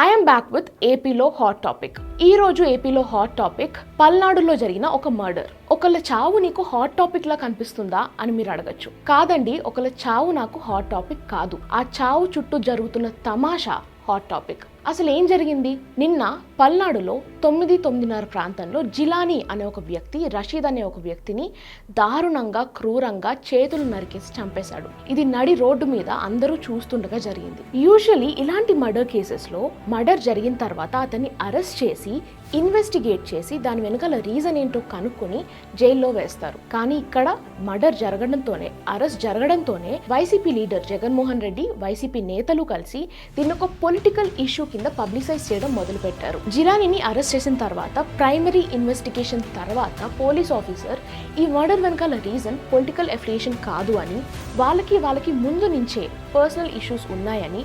I'm back with ఏపీలో hot topic. ఈ రోజు ఏపీలో హాట్ టాపిక్ పల్నాడులో జరిగిన ఒక మర్డర్. ఒకళ్ళ చావు నీకు హాట్ టాపిక్ లా కనిపిస్తుందా అని మీరు అడగచ్చు. కాదండి, ఒకళ్ళ చావు నాకు హాట్ టాపిక్ కాదు. ఆ చావు చుట్టూ జరుగుతున్న తమాషా హాట్ టాపిక్. అసలు ఏం జరిగింది? నిన్న పల్నాడులో 9:30 ప్రాంతంలో జిలానీ అనే ఒక వ్యక్తి, రషీద్ అనే ఒక వ్యక్తిని దారుణంగా క్రూరంగా చేతులు నరికేసి చంపేశాడు. ఇది నడి రోడ్డు మీద అందరూ చూస్తుండగా జరిగింది. యూజువల్లీ ఇలాంటి మర్డర్ కేసెస్లో మర్డర్ జరిగిన తర్వాత అతన్ని అరెస్ట్ చేసి ఇన్వెస్టిగేట్ చేసి దాని వెనకాల రీజన్ ఏంటో కనుక్కొని జైల్లో వేస్తారు. కానీ ఇక్కడ మర్డర్ జరగడంతోనే, అరెస్ట్ జరగడంతోనే YCP leader Jaganmohan Reddy, YCP నేతలు కలిసి దీన్ని ఒక పొలిటికల్ ఇష్యూ కింద పబ్లిసైజ్ చేయడం మొదలుపెట్టారు. జిలానీని అరెస్ట్ చేసిన తర్వాత ప్రైమరీ ఇన్వెస్టిగేషన్ తర్వాత పోలీస్ ఆఫీసర్ ఈ మర్డర్ వెనకాల రీజన్ పొలిటికల్ ఎఫిలియేషన్ కాదు అని, వాళ్ళకి ముందు నుంచే పర్సనల్ ఇష్యూస్ ఉన్నాయని,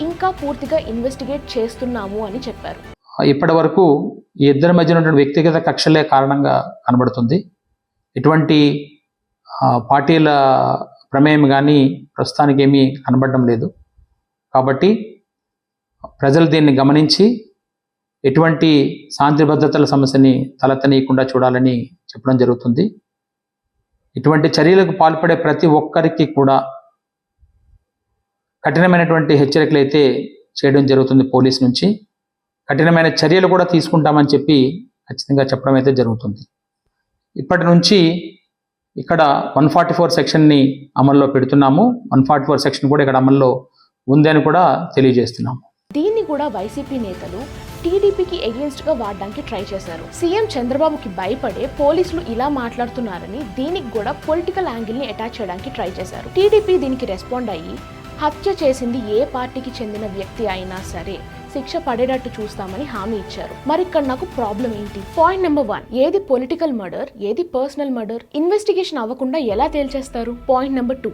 ఇంకా పూర్తిగా ఇన్వెస్టిగేట్ చేస్తున్నాము అని చెప్పారు. ఇప్పటి వరకు ఈ ఇద్దరి మధ్య ఉన్నటువంటి వ్యక్తిగత కక్షలే కారణంగా కనబడుతుంది. ఇటువంటి పార్టీల ప్రమేయం కానీ ప్రస్తుతానికి ఏమీ కనబడడం లేదు. కాబట్టి ప్రజలు దీన్ని గమనించి ఎటువంటి శాంతి భద్రతల సమస్యని తలెత్తనీయకుండా చూడాలని చెప్పడం జరుగుతుంది. ఇటువంటి చర్యలకు పాల్పడే ప్రతి ఒక్కరికి కూడా కఠినమైనటువంటి హెచ్చరికలు అయితే చేయడం జరుగుతుంది. పోలీస్ నుంచి కఠినమైన చర్యలు కూడా తీసుకుంటామని చెప్పి ఖచ్చితంగా చెప్పడం అయితే జరుగుతుంది. ఇప్పటి నుంచి ఇక్కడ 144 సెక్షన్ని అమల్లో పెడుతున్నాము. 144 సెక్షన్ కూడా ఇక్కడ అమల్లో ఉంది అని కూడా తెలియజేస్తున్నాము. దీన్ని కూడా వైసీపీ నేతలు టీడీపీకి ఎగెన్స్ట్ గా వాడడానికి ట్రై చేశారు. సీఎం చంద్రబాబుకి భయపడే పోలీసులు ఇలా మాట్లాడుతున్నారని దీనికి కూడా పొలిటికల్ యాంగిల్ ని అటాచ్ చేయడానికి ట్రై చేశారు. టీడీపీ దీనికి రెస్పాండ్ అయ్యి హత్య చేసింది ఏ పార్టీకి చెందిన వ్యక్తి అయినా సరే శిక్ష పడేటట్టు చూస్తామని హామీ ఇచ్చారు. మరి ఇక్కడ నాకు ప్రాబ్లం ఏంటి? పాయింట్ నెంబర్ 1, ఏది పొలిటికల్ మర్డర్, ఏది పర్సనల్ మర్డర్ ఇన్వెస్టిగేషన్ అవ్వకుండా ఎలా తేల్చేస్తారు? పాయింట్ నెంబర్ 2,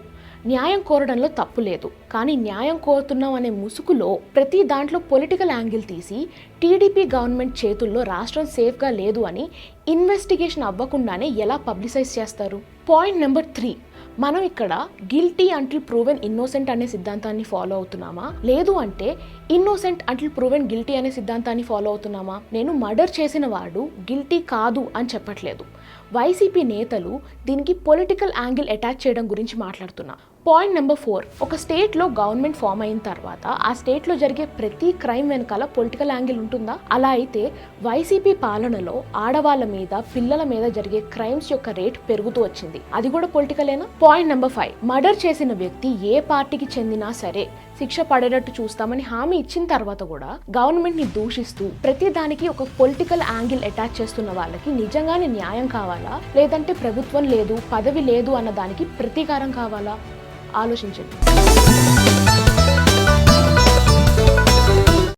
న్యాయం కోరడంలో తప్పు లేదు, కానీ న్యాయం కోరుతున్నాం అనే ముసుగులో ప్రతి దాంట్లో పొలిటికల్ యాంగిల్ తీసి టీడీపీ గవర్నమెంట్ చేతుల్లో రాష్ట్రం సేఫ్గా లేదు అని ఇన్వెస్టిగేషన్ అవ్వకుండానే ఎలా పబ్లిసైజ్ చేస్తారు? పాయింట్ నెంబర్ 3, మనం ఇక్కడ గిల్టీ అంటిల్ ప్రూవెన్ ఇన్నోసెంట్ అనే సిద్ధాంతాన్ని ఫాలో అవుతున్నామా, లేదు అంటే ఇన్నోసెంట్ అంటిల్ ప్రూవెన్ గిల్టీ అనే సిద్ధాంతాన్ని ఫాలో అవుతున్నామా? నేను మర్డర్ చేసిన వాడు గిల్టీ కాదు అని చెప్పట్లేదు. వైసీపీ నేతలు దీనికి పొలిటికల్ యాంగిల్ అటాచ్ చేయడం గురించి మాట్లాడుతున్నా. పాయింట్ నెంబర్ 4, ఒక స్టేట్లో గవర్నమెంట్ ఫామ్ అయిన తర్వాత ఆ స్టేట్లో జరిగే ప్రతి క్రైమ్ వెనకాల పొలిటికల్ యాంగిల్ ఉంటుందా? అలా అయితే వైసీపీ పాలనలో ఆడవాళ్ళ మీద, పిల్లల మీద జరిగే క్రైమ్స్ యొక్క రేట్ పెరుగుతూ వచ్చింది. అది కూడా పొలిటికలేనా? పాయింట్ నెంబర్ 5, మర్డర్ చేసిన వ్యక్తి ఏ పార్టీకి చెందినా సరే శిక్ష పడేటట్టు చూస్తామని హామీ ఇచ్చిన తర్వాత కూడా గవర్నమెంట్ ని దూషిస్తూ ప్రతి దానికి ఒక పొలిటికల్ యాంగిల్ అటాచ్ చేస్తున్న వాళ్ళకి నిజంగానే న్యాయం కావాలా, లేదంటే ప్రభుత్వం లేదు, పదవి లేదు అన్న దానికి ప్రతీకారం కావాలా? ఆలోచించండి.